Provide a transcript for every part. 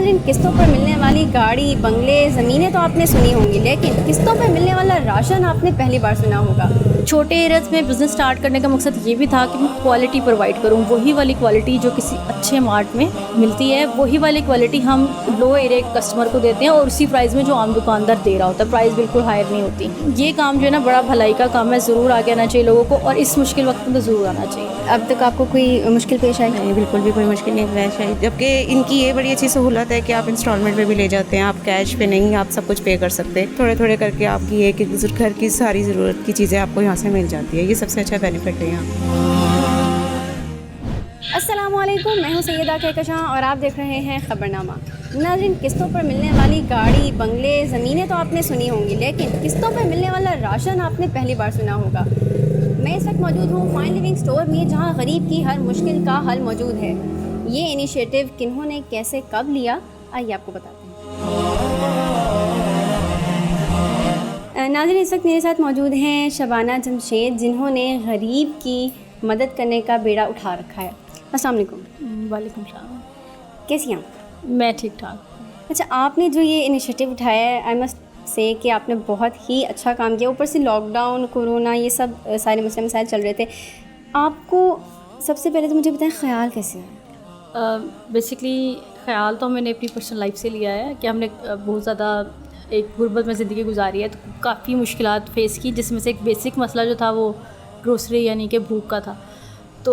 नाज़रीन, किस्तों पर मिलने वाली गाड़ी, बंगले, ज़मीनें तो आपने सुनी होंगी, लेकिन किस्तों पर मिलने वाला राशन आपने पहली बार सुना होगा। छोटे एरियाज़ में बिज़नेस स्टार्ट करने का मकसद ये भी था कि मैं क्वालिटी प्रोवाइड करूँ, वही वाली क्वालिटी जो किसी अच्छे मार्ट में मिलती है, वही वाली क्वालिटी हम लो एरिया के कस्टमर को देते हैं और उसी प्राइस में जो आम दुकानदार दे रहा होता है, प्राइस बिल्कुल हायर नहीं होती। ये काम जो है ना बड़ा भलाई का काम है, ज़रूर आगे आना चाहिए लोगों को और इस मुश्किल वक्त में तो ज़रूर आना चाहिए। अब तक आपको कोई मुश्किल पेश आई? नहीं, बिल्कुल भी कोई मुश्किल नहीं पेश आई, जबकि इनकी ये बड़ी अच्छी सहूलत है कि आप इंस्टॉलमेंट में भी ले जाते हैं, आप कैश पे नहीं, आप सब कुछ पे कर सकते हैं। थोड़े थोड़े करके आपकी ये कि घर की सारी ज़रूरत की चीज़ें आपको यहाँ से मिल जाती है। ये सबसे अच्छा बेनिफिट है यहाँ। अस्सलामुअलैकुम, मैं हूँ सैयदा कहकशां और आप देख रहे हैं ख़बरनामा। नाज़रीन, किस्तों पर मिलने वाली गाड़ी, बंगले, ज़मीनें तो आपने सुनी होंगी, लेकिन किस्तों पर मिलने वाला राशन आपने पहली बार सुना होगा। मैं इस वक्त मौजूद हूँ फाइन लिविंग स्टोर में, जहाँ गरीब की हर मुश्किल का हल मौजूद है। ये इनिशिएटिव किन्होंने, कैसे, कब लिया, आइए आपको बताते हैं। नाज़रीन, इस वक्त मेरे साथ मौजूद हैं शबाना जमशेद, जिन्होंने गरीब की मदद करने का बेड़ा उठा रखा है। अस्सलाम वालेकुम। वालेकुम सलाम। कैसी हैं आप? मैं ठीक ठाक। अच्छा, आपने जो ये इनिशिएटिव उठाया है, आई मस्ट से कि आपने बहुत ही अच्छा काम किया। ऊपर से लॉकडाउन, कोरोना, ये सब सारे मसले मसाइल चल रहे थे। आपको सबसे पहले तो मुझे बताएं, ख़्याल कैसे आया? बेसिकली ख़्याल तो मैंने अपनी पर्सनल लाइफ से लिया है कि हमने बहुत ज़्यादा एक गुर्बत में ज़िंदगी गुजारी है, तो काफ़ी मुश्किलात फेस की, जिसमें से एक बेसिक मसला जो था वो ग्रोसरी यानी कि भूख का था। तो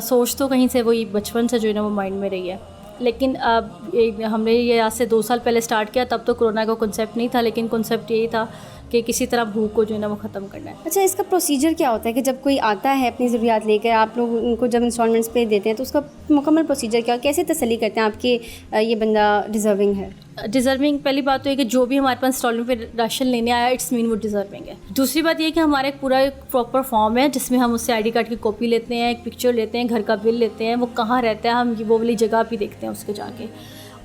सोच तो कहीं से वही बचपन से जो है ना वो माइंड में रही है। लेकिन अब हमने ये आज से 2 साल पहले स्टार्ट किया, तब तो कोरोना का कॉन्सेप्ट नहीं था, लेकिन कॉन्सेप्ट यही था कि किसी तरह भूख को जो है ना वो ख़त्म करना है। अच्छा, इसका प्रोसीजर क्या होता है कि जब कोई आता है अपनी ज़रूरियात लेकर, आप लोग उनको जब इंस्टॉलमेंट्स पे देते हैं, तो उसका मुकम्मल प्रोसीजर क्या, कैसे तसल्ली करते हैं आपके ये बंदा डिज़र्विंग है? डिज़र्विंग, पहली बात तो ये कि जो भी हमारे पास इंस्टॉलमेंट पे राशन लेने आया, इट्स मीन वो डिज़र्विंग है। दूसरी बात ये कि हमारा एक पूरा एक प्रॉपर फॉर्म है जिसमें हम उससे आईडी कार्ड की कॉपी लेते हैं, एक पिक्चर लेते हैं, घर का बिल लेते हैं, वो कहाँ रहता है, हम वो वाली जगह भी देखते हैं उसके जाके।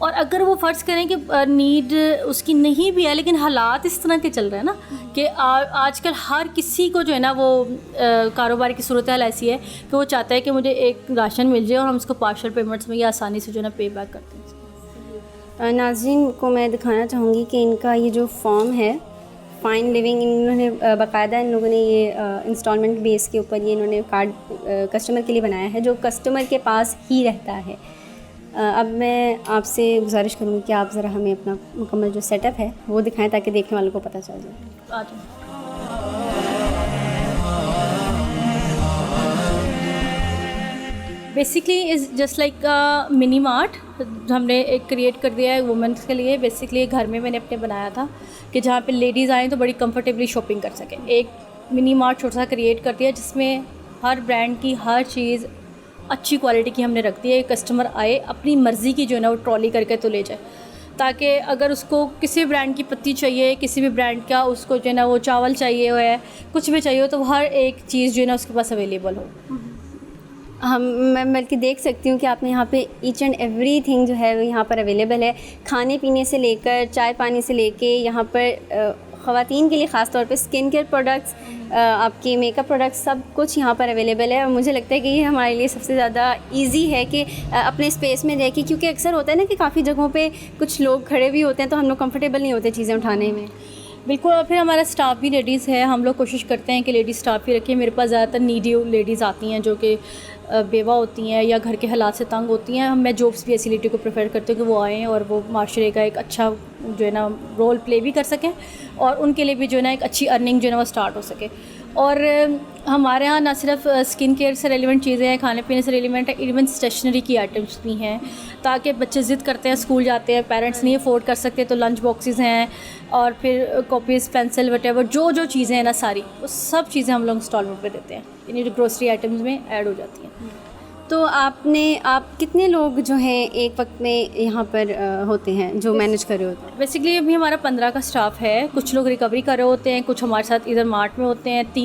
और अगर वो फ़र्ज़ करें कि नीड उसकी नहीं भी है, लेकिन हालात इस तरह के चल रहे हैं ना कि आजकल हर किसी को जो है ना वो कारोबार की सूरत हाल ऐसी है कि वो चाहता है कि मुझे एक राशन मिल जाए और हम उसको पार्शल पेमेंट्स में या आसानी से जो है ना पे बैक करते हैं। नाज़रीन को मैं दिखाना चाहूँगी कि इनका ये जो फॉर्म है फाइन लिविंग, इन्होंने बाकायदा इन लोगों ने ये इंस्टॉलमेंट बेस के ऊपर ये इन्होंने कार्ड कस्टमर के लिए बनाया है, जो कस्टमर के पास ही रहता है। अब मैं आपसे गुजारिश करूँगी कि आप ज़रा हमें अपना मुकम्मल जो सेटअप है वो दिखाएं, ताकि देखने वालों को पता चल जाए। Basically is just like mini mart हमने एक क्रिएट कर दिया है वुमेंस के लिए। बेसिकली घर में मैंने अपने बनाया था कि जहाँ पे लेडीज़ आएँ तो बड़ी कंफर्टेबली शॉपिंग कर सकें। एक मिनी मार्ट छोटा सा क्रिएट कर दिया जिसमें हर ब्रांड की हर चीज़ अच्छी क्वालिटी की हमने रख दी है। कस्टमर आए अपनी मर्ज़ी की जो है ना वो ट्रॉली करके तो ले जाए, ताकि अगर उसको किसी भी ब्रांड की पत्ती चाहिए, किसी भी ब्रांड का उसको जो है ना वो चावल चाहिए हो है, कुछ भी चाहिए हो, तो हर एक चीज़ जो है ना उसके पास अवेलेबल हो। मैं बल्कि देख सकती हूँ कि आपने यहाँ पे ईच एंड एवरी थिंग जो है वो यहाँ पर अवेलेबल है। खाने पीने से लेकर चाय पानी से लेके यहाँ पर ख़वातीन के लिए ख़ास तौर पे स्किन केयर प्रोडक्ट्स, आपके मेकअप प्रोडक्ट्स, सब कुछ यहाँ पर अवेलेबल है। और मुझे लगता है कि ये हमारे लिए सबसे ज़्यादा इजी है कि अपने स्पेस में रह के, क्योंकि अक्सर होता है ना कि काफ़ी जगहों पे कुछ लोग खड़े भी होते हैं तो हम लोग कंफर्टेबल नहीं होते चीज़ें उठाने में। बिल्कुल। और फिर हमारा स्टाफ भी लेडीज़ है, हम लोग कोशिश करते हैं कि लेडीज़ स्टाफ ही रखें। मेरे पास ज़्यादातर नीडी लेडीज़ आती हैं जो कि बेवा होती हैं या घर के हालात से तंग होती हैं। मैं जॉब्स भी ऐसी लेडी को प्रेफर करती हूँ कि वो आएँ और वो माशरे का एक अच्छा जो है ना रोल प्ले भी कर सकें और उनके लिए भी जो है ना एक अच्छी अर्निंग जो है ना वो स्टार्ट हो सके। और हमारे यहाँ ना सिर्फ स्किन केयर से रेलिवेंट चीज़ें हैं, खाने पीने से रेलिवेंट है, इवन स्टेशनरी की आइटम्स भी हैं, ताकि बच्चे ज़िद करते हैं, स्कूल जाते हैं, पेरेंट्स नहीं अफोर्ड कर सकते तो लंच बॉक्सेस हैं और फिर कॉपीज़, पेंसिल, वटेवर जो जो चीज़ें हैं ना सारी, वो सब चीज़ें हम लोग इंस्टॉलमेंट पे देते हैं, यानी जो ग्रोसरी आइटम्स में ऐड हो जाती हैं। तो आप कितने लोग जो हैं एक वक्त में यहाँ पर होते हैं जो मैनेज कर रहे होते हैं? बेसिकली अभी हमारा 15 का स्टाफ है। कुछ लोग रिकवरी कर रहे होते हैं, कुछ हमारे साथ इधर मार्ट में होते हैं। 2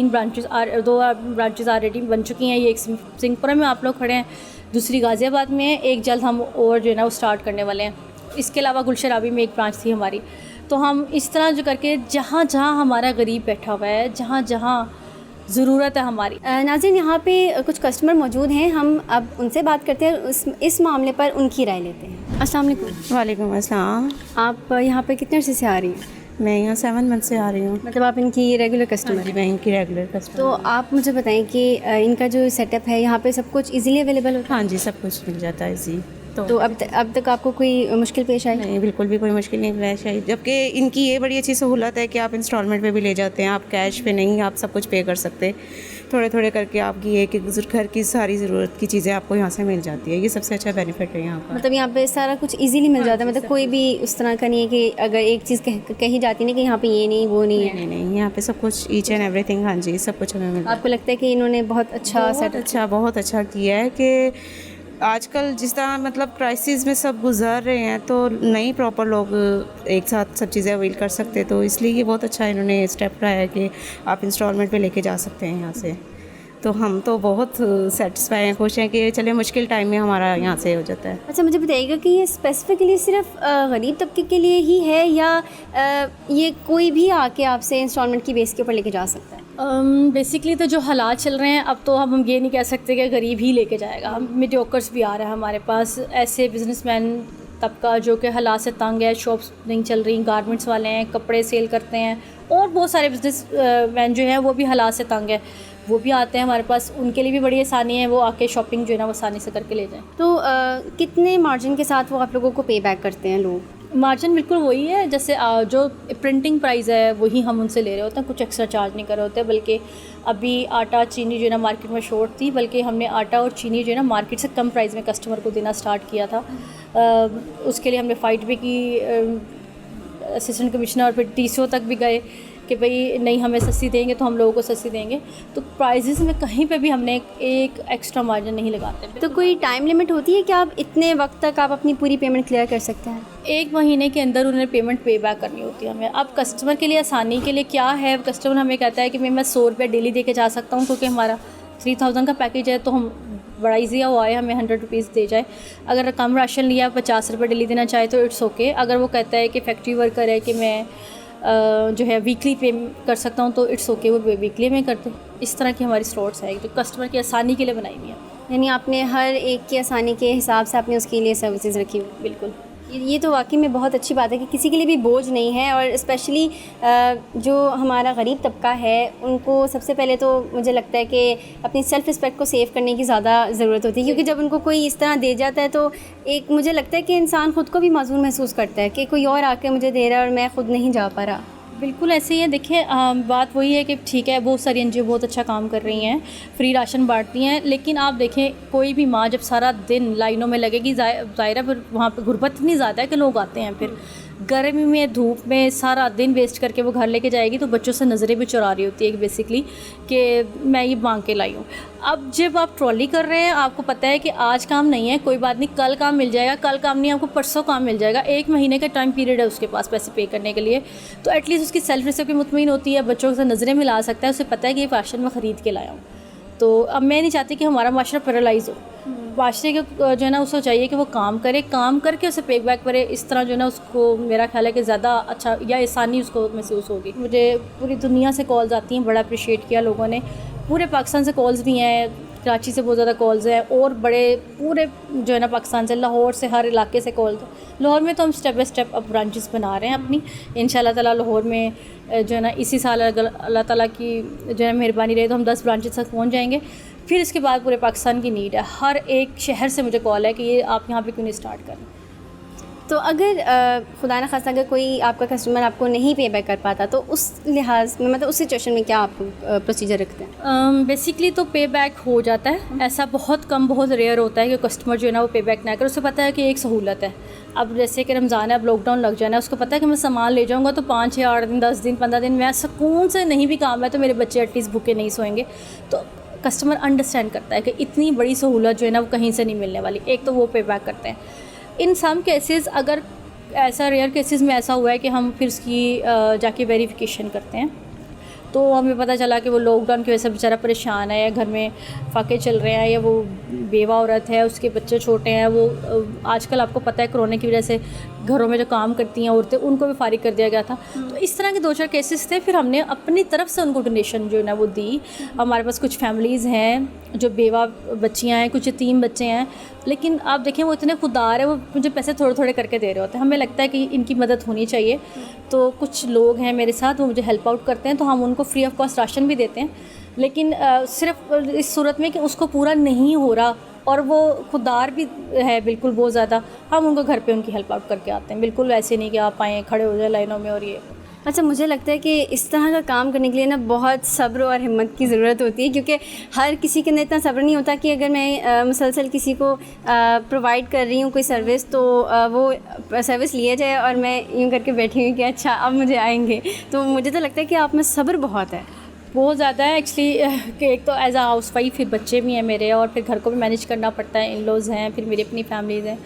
ब्रांचेस ऑलरेडी बन चुकी हैं। ये एक सिंहपुरा में आप लोग खड़े हैं, दूसरी गाज़ियाबाद में है, एक जल्द हम और जो है ना वो स्टार्ट करने वाले हैं। इसके अलावा गुलशराबी में एक ब्रांच थी हमारी। तो हम इस तरह जो करके जहाँ जहाँ हमारा गरीब बैठा हुआ है, जहाँ जहाँ ज़रूरत है हमारी। नाज़रीन, यहाँ पे कुछ कस्टमर मौजूद हैं, हम अब उनसे बात करते हैं, इस मामले पर उनकी राय लेते हैं। अस्सलाम वालेकुम। वालेकुम अस्सलाम। आप यहाँ पे कितने अर्से से आ रही हैं? मैं यहाँ 7 मंथ से आ रही हूँ। मतलब आप इनकी रेगुलर कस्टमर हैं? मैं इनकी रेगुलर कस्टमर। तो आप मुझे बताएं कि इनका जो सेटअप है यहाँ पे सब कुछ इजीली अवेलेबल होता हाँ जी, सब कुछ मिल जाता है इसी। है? तो अब तक आपको कोई मुश्किल पेश आई? नहीं, बिल्कुल भी कोई मुश्किल नहीं पेश आई। जबकि इनकी ये बड़ी अच्छी सहूलत है कि आप इंस्टॉलमेंट पे भी ले जाते हैं, आप कैश पे नहीं, आप सब कुछ पे कर सकते। थोड़े थोड़े करके आपकी एक एक घर की सारी ज़रूरत की चीज़ें आपको यहाँ से मिल जाती है। ये सबसे अच्छा बेनिफिट है यहाँ का। मतलब यहाँ पे सारा कुछ इजीली मिल जाता है, मतलब कोई भी उस तरह का नहीं है कि अगर एक चीज़ कही जाती नहीं कि यहाँ पे ये नहीं वो नहीं है। नहीं, यहाँ पे सब कुछ ईच एंड एवरीथिंग, हाँ जी, सब कुछ हमें मिल आपको लगता है कि इन्होंने बहुत अच्छा बहुत अच्छा किया है कि आजकल जिस तरह मतलब क्राइसिस में सब गुजार रहे हैं, तो नहीं प्रॉपर लोग एक साथ सब चीज़ें अवेल कर सकते, तो इसलिए ये बहुत अच्छा इन्होंने स्टेप उठाया है कि आप इंस्टॉलमेंट पे लेके जा सकते हैं यहाँ से। तो हम तो बहुत सेटिस्फाई हैं, खुश हैं कि चले मुश्किल टाइम में हमारा यहाँ से हो जाता है। अच्छा, मुझे बताइएगा कि ये स्पेसिफिकली सिर्फ गरीब तबके के लिए ही है या ये कोई भी आके आपसे इंस्टॉलमेंट की बेस के ऊपर लेके जा सकता है? बेसिकली तो जो हालात चल रहे हैं, अब तो हम ये नहीं कह सकते कि गरीब ही लेके जाएगा। हम मीडियोकर्स भी आ रहा है हमारे पास, ऐसे बिजनेसमैन तबका जो कि हालात से तंग है, शॉप्स नहीं चल रही, गारमेंट्स वाले हैं, कपड़े सेल करते हैं, और बहुत सारे बिजनेस मैन जो हैं वो भी हालात से तंग है, वो भी आते हैं हमारे पास। उनके लिए भी बड़ी आसानी है, वो आके शॉपिंग जो है ना वो आसानी से करके ले जाएं। तो कितने मार्जिन के साथ वो आप लोगों को पे बैक करते हैं लोग? मार्जिन बिल्कुल वही है, जैसे जो प्रिंटिंग प्राइस है वही हम उनसे ले रहे होते हैं, कुछ एक्स्ट्रा चार्ज नहीं कर रहे होते। बल्कि अभी आटा चीनी जो है ना मार्केट में शॉर्ट थी, बल्कि हमने आटा और चीनी जो है ना मार्केट से कम प्राइस में कस्टमर को देना स्टार्ट किया था। उसके लिए हमने फ़ाइट भी की, असिस्टेंट कमिश्नर और फिर TCO तक भी गए कि भाई नहीं, हमें सस्ती देंगे तो हम लोगों को सस्ती देंगे। तो प्राइजेस में कहीं पे भी हमने एक एक्स्ट्रा मार्जिन नहीं लगाते। तो कोई टाइम लिमिट होती है कि आप इतने वक्त तक आप अपनी पूरी पेमेंट क्लियर कर सकते हैं? 1 महीने के अंदर उन्हें पेमेंट पे बैक करनी होती है हमें। अब कस्टमर के लिए आसानी के लिए क्या है, कस्टमर हमें कहता है कि मैं 100 रुपये डेली दे के जा सकता हूँ, क्योंकि हमारा 3000 का पैकेज है, तो हम बड़ा ईजी हुआ है हमें 100 रुपीज़ दे जाए। अगर कम राशन लिया 50 रुपये डेली देना चाहे तो इट्स ओके। अगर वो कहता है कि फैक्ट्री वर्कर है कि मैं जो है वीकली पे कर सकता हूँ तो इट्स ओके, वो वीकली में करते। इस तरह की हमारी स्टोर्स है जो कस्टमर की आसानी के लिए बनाई हुई है। यानी आपने हर एक की आसानी के हिसाब से आपने उसके लिए सर्विसेज रखी हुई। बिल्कुल, ये तो वाकई में बहुत अच्छी बात है कि किसी के लिए भी बोझ नहीं है। और स्पेशली जो हमारा गरीब तबका है उनको सबसे पहले तो मुझे लगता है कि अपनी सेल्फ़ रिस्पेक्ट को सेव करने की ज़्यादा ज़रूरत होती है, क्योंकि जब उनको कोई इस तरह दे जाता है तो एक मुझे लगता है कि इंसान ख़ुद को भी माज़ून महसूस करता है कि कोई और आके मुझे दे रहा है और मैं ख़ुद नहीं जा पा रहा। बिल्कुल ऐसे ही है। देखिए बात वही है कि ठीक है, बहुत सारी NGO बहुत अच्छा काम कर रही हैं, फ्री राशन बांटती हैं, लेकिन आप देखें कोई भी माँ जब सारा दिन लाइनों में लगेगी, ज़ाहिर फिर वहाँ पे गुर्बत इतनी ज़्यादा है कि लोग आते हैं, फिर गर्मी में धूप में सारा दिन वेस्ट करके वो घर लेके जाएगी, तो बच्चों से नज़रें भी चुरा रही होती है बेसिकली कि मैं ये मांग के लाई हूँ। अब जब आप ट्रॉली कर रहे हैं, आपको पता है कि आज काम नहीं है, कोई बात नहीं, कल काम मिल जाएगा, कल काम नहीं आपको परसों काम मिल जाएगा। 1 महीने का टाइम पीरियड है उसके पास पैसे पे करने के लिए, तो एटलीस्ट उसकी सेल्फ रिस्पेक्ट भी मुतमईन होती है, बच्चों से नज़रें मिला सकता है, उसे पता है कि ये फैशन में ख़रीद के लाया हूँ। तो अब मैं नहीं चाहती कि हमारा माशरा पैरालाइज़ हो। माशरे के जो है ना उसको चाहिए कि वो काम करे, काम करके उसे पे बैक करे। इस तरह जो है ना उसको मेरा ख्याल है कि ज़्यादा अच्छा या आसानी उसको महसूस होगी। मुझे पूरी दुनिया से कॉल्स आती हैं, बड़ा अप्रिशिएट किया लोगों ने, पूरे पाकिस्तान से कॉल्स भी हैं, कराची से बहुत ज़्यादा कॉल्स हैं, और बड़े पूरे जो है ना पाकिस्तान से, लाहौर से, हर इलाके से कॉल्स। लाहौर में तो हम स्टेप बाय स्टेप अब ब्रांचेस बना रहे हैं अपनी, इंशाल्लाह ताला लाहौर में जो है ना इसी साल अल्लाह ताला की जो है मेहरबानी रहे तो हम 10 ब्रांचेस तक पहुँच जाएंगे। फिर इसके बाद पूरे पाकिस्तान की नीड है, हर एक शहर से मुझे कॉल है कि ये आप यहाँ पे क्यों नहीं स्टार्ट करें। तो अगर खुदा न खास्ता अगर कोई आपका कस्टमर आपको नहीं पे बैक कर पाता तो उस लिहाज में मतलब उस सिचुएशन में क्या आप प्रोसीजर रखते हैं? बेसिकली तो पे बैक हो जाता है, ऐसा बहुत कम, बहुत रेयर होता है कि कस्टमर जो है ना वो पे बैक ना करे। उसे पता है कि एक सहूलत है। अब जैसे कि रमज़ान है, अब लॉकडाउन लग जाना है, उसको पता है कि मैं सामान ले जाऊँगा तो 5 या 8 दिन, 10 दिन, 15 दिन मैं सुकून से नहीं भी काम है तो मेरे बच्चे एटलीस्ट भूखे नहीं सोएंगे। तो कस्टमर अंडरस्टैंड करता है कि इतनी बड़ी सहूलत जो है ना वो कहीं से नहीं मिलने वाली। एक तो वो पे बैक करते हैं। इन सम केसेस, अगर ऐसा रेयर केसेस में ऐसा हुआ है कि हम फिर उसकी जाके वेरिफिकेशन करते हैं, तो हमें पता चला कि वो लॉकडाउन की वजह से बेचारा परेशान है, या घर में फाके चल रहे हैं, या वो बेवा औरत है, उसके बच्चे छोटे हैं, वो आजकल आपको पता है कोरोना की वजह से घरों में जो काम करती हैं औरतें, उनको भी फारिग कर दिया गया था। तो इस तरह के 2-4 केसेस थे। फिर हमने अपनी तरफ से उनको डोनेशन जो है ना वो दी। हमारे पास कुछ फैमिलीज़ हैं जो बेवा बच्चियाँ हैं, कुछ यतीम बच्चे हैं, लेकिन आप देखें वो इतने खुददार है, वो मुझे पैसे थोड़े थोड़े करके दे रहे होते हैं। हमें लगता है कि इनकी मदद होनी चाहिए, तो कुछ लोग हैं मेरे साथ, वो मुझे हेल्प आउट करते हैं, तो हम उनको फ्री ऑफ कॉस्ट राशन भी देते हैं। लेकिन सिर्फ इस सूरत में कि उसको पूरा नहीं हो रहा और वो खुददार भी है बिल्कुल बहुत ज़्यादा, हम उनको घर पे उनकी हेल्प आउट करके आते हैं। बिल्कुल ऐसे नहीं कि आप आएँ खड़े हो जाए लाइनों में और ये। अच्छा, मुझे लगता है कि इस तरह का काम करने के लिए ना बहुत सब्र और हिम्मत की ज़रूरत होती है, क्योंकि हर किसी के अंदर इतना सब्र नहीं होता कि अगर मैं मुसलसल किसी को प्रोवाइड कर रही हूँ कोई सर्विस, तो वो सर्विस लिया जाए और मैं यूँ करके बैठी हूँ कि अच्छा अब मुझे आएंगे। तो मुझे तो लगता है कि आप में सब्र बहुत है। बहुत ज़्यादा है एक्चुअली, कि एक तो एज आ हाउस वाइफ फिर बच्चे भी हैं मेरे, और फिर घर को भी मैनेज करना पड़ता है, इन लॉज़ हैं, फिर मेरी अपनी फैमिलीज़ हैं।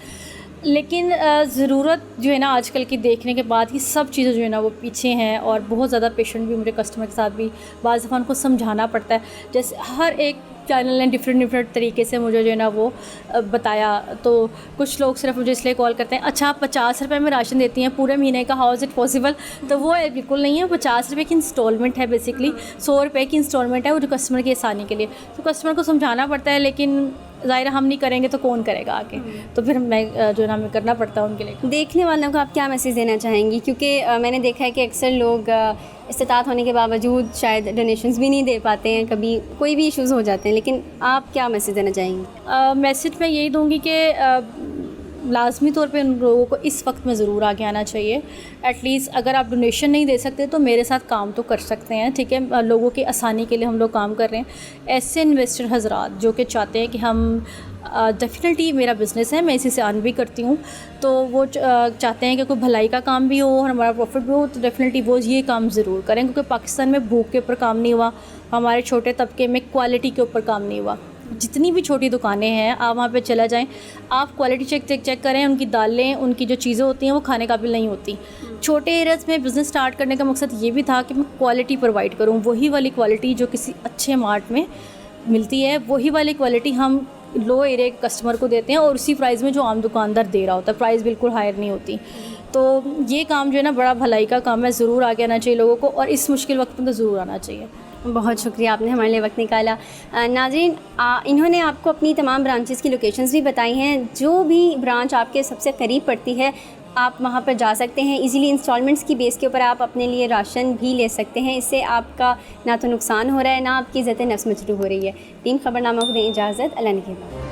लेकिन ज़रूरत जो है ना आजकल की देखने के बाद ही सब चीज़ें जो है ना वो पीछे हैं, और बहुत ज़्यादा पेशेंट भी मुझे कस्टमर के साथ भी बाज़ दफ़ा उनको समझाना पड़ता है। जैसे हर एक चैनल ने डिफरेंट तरीके से मुझे जो है ना वो बताया। तो कुछ लोग सिर्फ मुझे इसलिए कॉल करते हैं, अच्छा आप 50 रुपये में राशन देती हैं पूरे महीने का, हाउ इज़ इट पॉसिबल? तो वो बिल्कुल नहीं है। 50 रुपये की इंस्टॉलमेंट है, बेसिकली 100 रुपये की इंस्टॉलमेंट है, वो जो कस्टमर की आसानी के लिए। तो कस्टमर को समझाना पड़ता है, लेकिन ज़ाहिर हम नहीं करेंगे तो कौन करेगा आके। तो फिर मैं जो है ना हमें करना पड़ता है उनके लिए। देखने वालों को आप क्या मैसेज देना चाहेंगी? क्योंकि मैंने देखा है कि अक्सर लोग इस्तात होने के बावजूद शायद डोनेशंस भी नहीं दे पाते हैं, कभी कोई भी इश्यूज़ हो जाते हैं, लेकिन आप क्या मैसेज देना चाहेंगी? मैसेज मैं यही दूंगी कि लाजमी तौर पे उन लोगों को इस वक्त में ज़रूर आगे आना चाहिए। एटलीस्ट अगर आप डोनेशन नहीं दे सकते तो मेरे साथ काम तो कर सकते हैं, ठीक है? लोगों की आसानी के लिए हम लोग काम कर रहे हैं। ऐसे इन्वेस्टर हज़रात जो कि चाहते हैं कि हम डेफिनेटली मेरा बिज़नेस है, मैं इसी से अर्न भी करती हूँ, तो वो चाहते हैं कि कोई भलाई का काम भी हो और हमारा प्रॉफिट भी हो, तो डेफिनेटली वो ये काम ज़रूर करें। क्योंकि पाकिस्तान में भूख के ऊपर काम नहीं हुआ, हमारे छोटे तबके में क्वालिटी के ऊपर काम नहीं हुआ। जितनी भी छोटी दुकानें हैं आप वहाँ पे चला जाएं, आप क्वालिटी चेक करें, उनकी दालें, उनकी जो चीज़ें होती हैं वो खाने काबिल नहीं होती। छोटे एरियाज़ में बिज़नेस स्टार्ट करने का मकसद ये भी था कि मैं क्वालिटी प्रोवाइड करूँ, वही वाली क्वालिटी जो किसी अच्छे मार्ट में मिलती है, वही वाली क्वालिटी हम लो एरिया के कस्टमर को देते हैं, और उसी प्राइस में जो आम दुकानदार दे रहा होता है, प्राइस बिल्कुल हायर नहीं होती। तो ये काम जो है ना बड़ा भलाई का काम है, ज़रूर आगे आना चाहिए लोगों को, और इस मुश्किल वक्त में तो ज़रूर आना चाहिए। बहुत शुक्रिया, आपने हमारे लिए वक्त निकाला। नाज़रीन, इन्होंने आपको अपनी तमाम ब्रांचेस की लोकेशंस भी बताई हैं। जो भी ब्रांच आपके सबसे करीब पड़ती है आप वहाँ पर जा सकते हैं। इजीली इंस्टॉलमेंट्स की बेस के ऊपर आप अपने लिए राशन भी ले सकते हैं। इससे आपका ना तो नुकसान हो रहा है, ना आपकी इज़्ज़त नफ्स मजरूह हो रही है। टीम खबरनामा को दें इजाज़त। अल्लाह ने